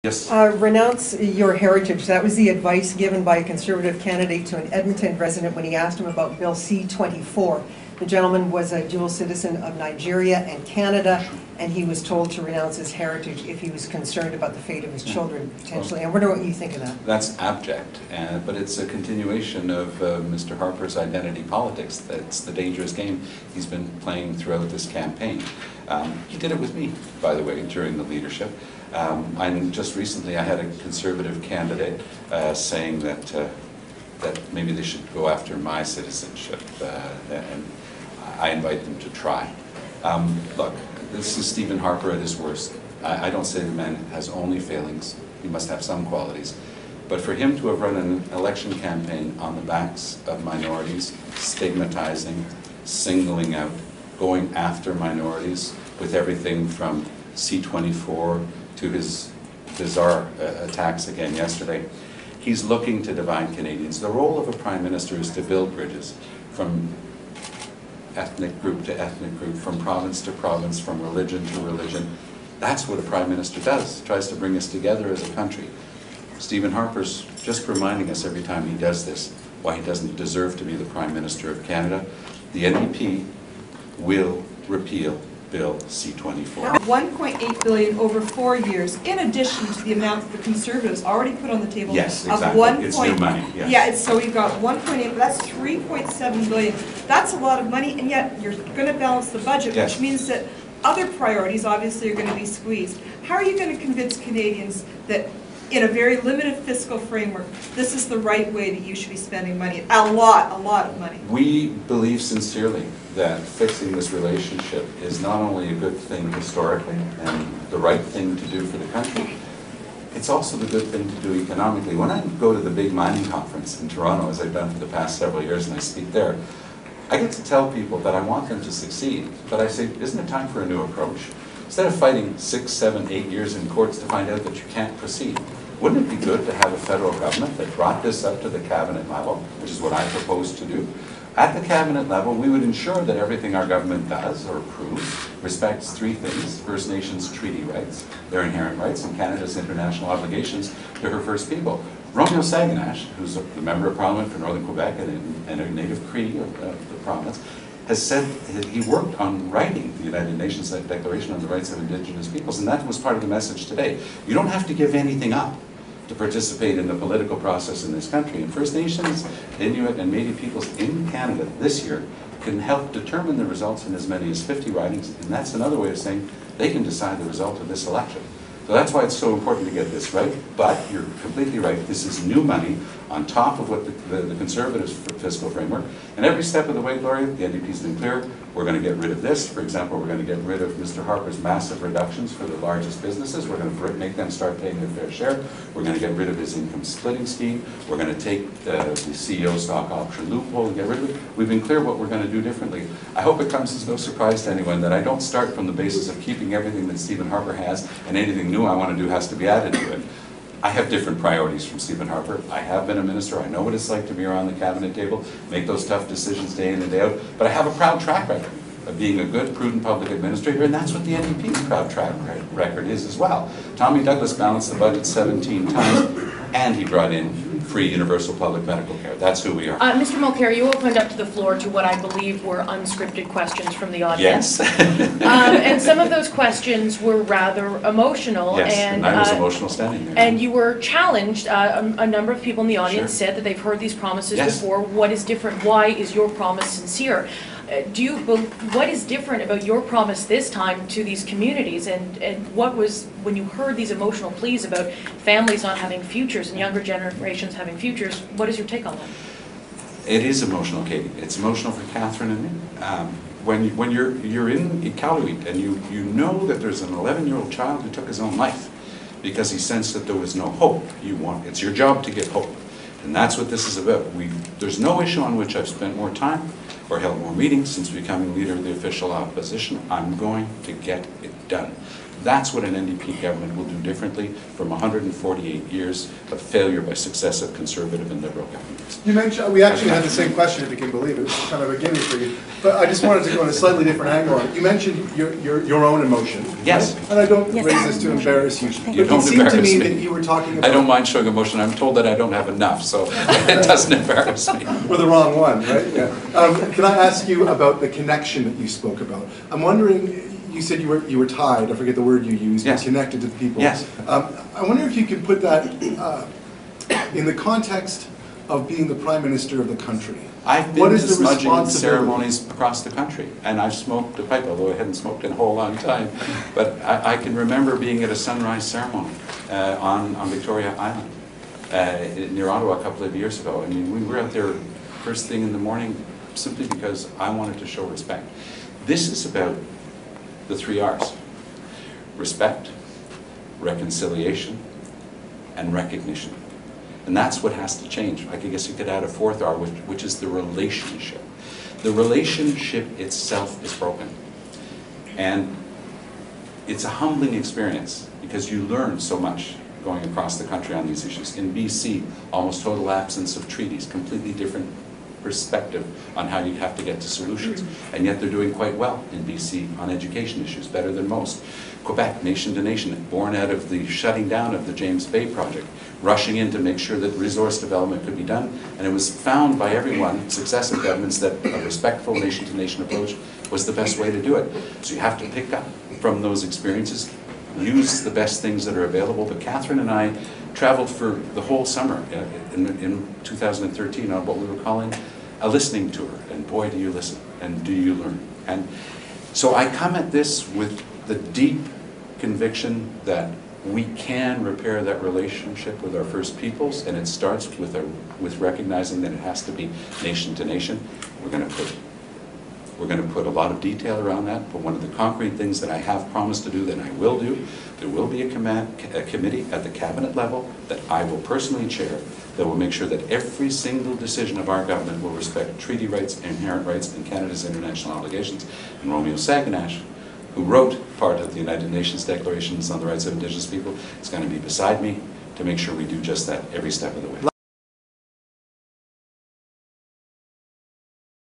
Yes. Renounce your heritage. That was the advice given by a Conservative candidate to an Edmonton resident when he asked him about Bill C-24. The gentleman was a dual citizen of Nigeria and Canada, and he was told to renounce his heritage if he was concerned about the fate of his children, potentially. I wonder what you think of that. That's abject, but it's a continuation of Mr. Harper's identity politics. That's the dangerous game he's been playing throughout this campaign. He did it with me, by the way, during the leadership. And just recently I had a Conservative candidate saying that maybe they should go after my citizenship, and I invite them to try. Look, this is Stephen Harper at his worst. I don't say the man has only failings. He must have some qualities. But for him to have run an election campaign on the backs of minorities, stigmatizing, singling out, going after minorities with everything from C-24 to his bizarre attacks again yesterday, he's looking to divide Canadians. The role of a Prime Minister is to build bridges from ethnic group to ethnic group, from province to province, from religion to religion. That's what a Prime Minister does, tries to bring us together as a country. Stephen Harper's just reminding us every time he does this why he doesn't deserve to be the Prime Minister of Canada. The NDP will repeal Bill C-24. $1.8 billion over 4 years, in addition to the amount that the Conservatives already put on the table. Yes, exactly. It's new money. Yes. Yeah, so we've got 1.8, but that's $3.7 billion. That's a lot of money, and yet you're going to balance the budget, Yes. which means that other priorities obviously are going to be squeezed. How are you going to convince Canadians that in a very limited fiscal framework, this is the right way that you should be spending money? A lot of money. We believe sincerely that fixing this relationship is not only a good thing historically and the right thing to do for the country, it's also the good thing to do economically. When I go to the big mining conference in Toronto, as I've done for the past several years, and I speak there, I get to tell people that I want them to succeed, but I say, isn't it time for a new approach? Instead of fighting 6, 7, 8 years in courts to find out that you can't proceed, wouldn't it be good to have a federal government that brought this up to the cabinet level, which is what I propose to do? At the cabinet level, we would ensure that everything our government does or approves respects 3 things: First Nations treaty rights, their inherent rights, and Canada's international obligations to her First People. Romeo Saganash, who's the Member of Parliament for Northern Quebec and a native Cree of the province, has said that he worked on writing the United Nations Declaration on the Rights of Indigenous Peoples, and that was part of the message today. You don't have to give anything up to participate in the political process in this country. And First Nations, Inuit, and Métis peoples in Canada this year can help determine the results in as many as 50 ridings, and that's another way of saying they can decide the result of this election. So that's why it's so important to get this right, but you're completely right, this is new money on top of what the Conservatives' fiscal framework, and every step of the way, Gloria, the NDP's been clear, we're going to get rid of this. For example, we're going to get rid of Mr. Harper's massive reductions for the largest businesses. We're going to make them start paying their fair share. We're going to get rid of his income splitting scheme. We're going to take the CEO stock option loophole and get rid of it. We've been clear what we're going to do differently. I hope it comes as no surprise to anyone that I don't start from the basis of keeping everything that Stephen Harper has, and anything new I want to do has to be added to it. I have different priorities from Stephen Harper. I have been a minister. I know what it's like to be around the cabinet table, make those tough decisions day in and day out. But I have a proud track record of being a good, prudent public administrator, and that's what the NDP's proud track record is as well. Tommy Douglas balanced the budget 17 times, and he brought in free universal public medical care. That's who we are. Mr. Mulcair, you opened up to the floor to what I believe were unscripted questions from the audience. Yes. And some of those questions were rather emotional. Yes, and I was emotional standing there. And you were challenged. A number of people in the audience Sure. said that they've heard these promises Yes. before. What is different? Why is your promise sincere? What is different about your promise this time to these communities, and what was, when you heard these emotional pleas about families not having futures and younger generations having futures, what is your take on that? It is emotional, Katie. It's emotional for Catherine and me. When you're in Iqaluit and you know that there's an 11-year-old child who took his own life because he sensed that there was no hope, it's your job to get hope. And that's what this is about. There's no issue on which I've spent more time or held more meetings since becoming leader of the official opposition. I'm going to get it done. That's what an NDP government will do differently from 148 years of failure by successive Conservative and Liberal governments. You mentioned, we actually had the same question, if you can believe it. It was kind of a gimme for you. But I just wanted to go in a slightly different angle on it. You mentioned your own emotion. Yes. Right? And I don't raise this to embarrass you. You But don't it seemed to embarrass me me. that you were talking about... I don't mind showing emotion. I'm told that I don't have enough, so it doesn't embarrass me. We're the wrong one, right? Yeah. Can I ask you about the connection that you spoke about? I'm wondering, you said you were tied, I forget the word you used, Yes. but connected to the people. Yes. I wonder if you could put that in the context of being the Prime Minister of the country. I've been What to is the smudging responsibility? ceremonies across the country, and I've smoked a pipe, although I hadn't smoked in a whole long time. But I can remember being at a sunrise ceremony on Victoria Island near Ottawa a couple of years ago. I mean, we were out there first thing in the morning simply because I wanted to show respect. This is about the 3 R's: respect, reconciliation, and recognition. And that's what has to change. I guess you could add a 4th R, which is the relationship. The relationship itself is broken. And it's a humbling experience because you learn so much going across the country on these issues. In BC, almost total absence of treaties, completely different perspective on how you have to get to solutions. And yet they're doing quite well in BC on education issues, better than most. Quebec, nation to nation, born out of the shutting down of the James Bay project, rushing in to make sure that resource development could be done. And it was found by everyone, successive governments, that a respectful nation to nation approach was the best way to do it. So you have to pick up from those experiences, use the best things that are available. But Catherine and I traveled for the whole summer in 2013 on what we were calling a listening tour. And boy, do you listen and do you learn. And so I come at this with the deep conviction that we can repair that relationship with our First Peoples, and it starts with recognizing that it has to be nation to nation. We're going to put a lot of detail around that, but one of the concrete things that I have promised to do, that I will do, there will be a committee at the cabinet level that I will personally chair that will make sure that every single decision of our government will respect treaty rights, inherent rights, and Canada's international obligations. And Romeo Saganash, who wrote part of the United Nations Declarations on the Rights of Indigenous People, is going to be beside me to make sure we do just that every step of the way.